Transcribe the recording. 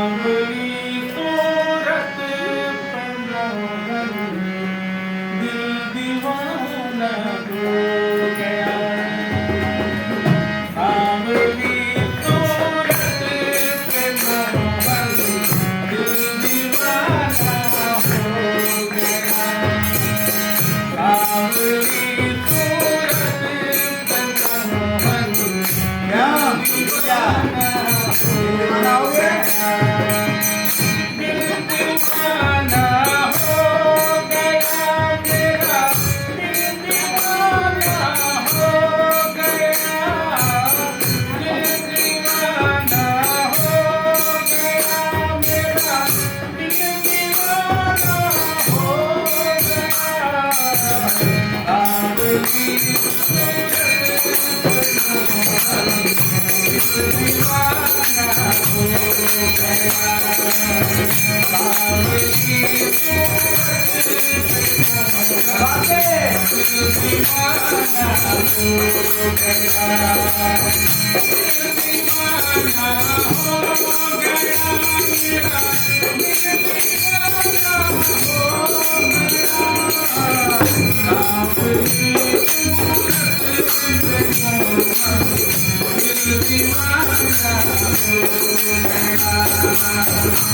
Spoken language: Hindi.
सांवली सूरत पे मोहन दिल दीवाना हो गया सांवली सूरत पे मोहन दिल दीवाना हो गया सांवली सूरत पे मोहन क्या क्या बनाओगे? दिल दीवाना हो गया मेरा दिल दीवाना हो गया दिल दीवाना हो गया मेरा दिल दीवाना हो गया सांवली सूरत दीवाना हो गया सांवली बातें दीवाना हो गया दीवाना हो गया मेरा दिल दीवाना हो गया सांवली दिल दीवाना हो गया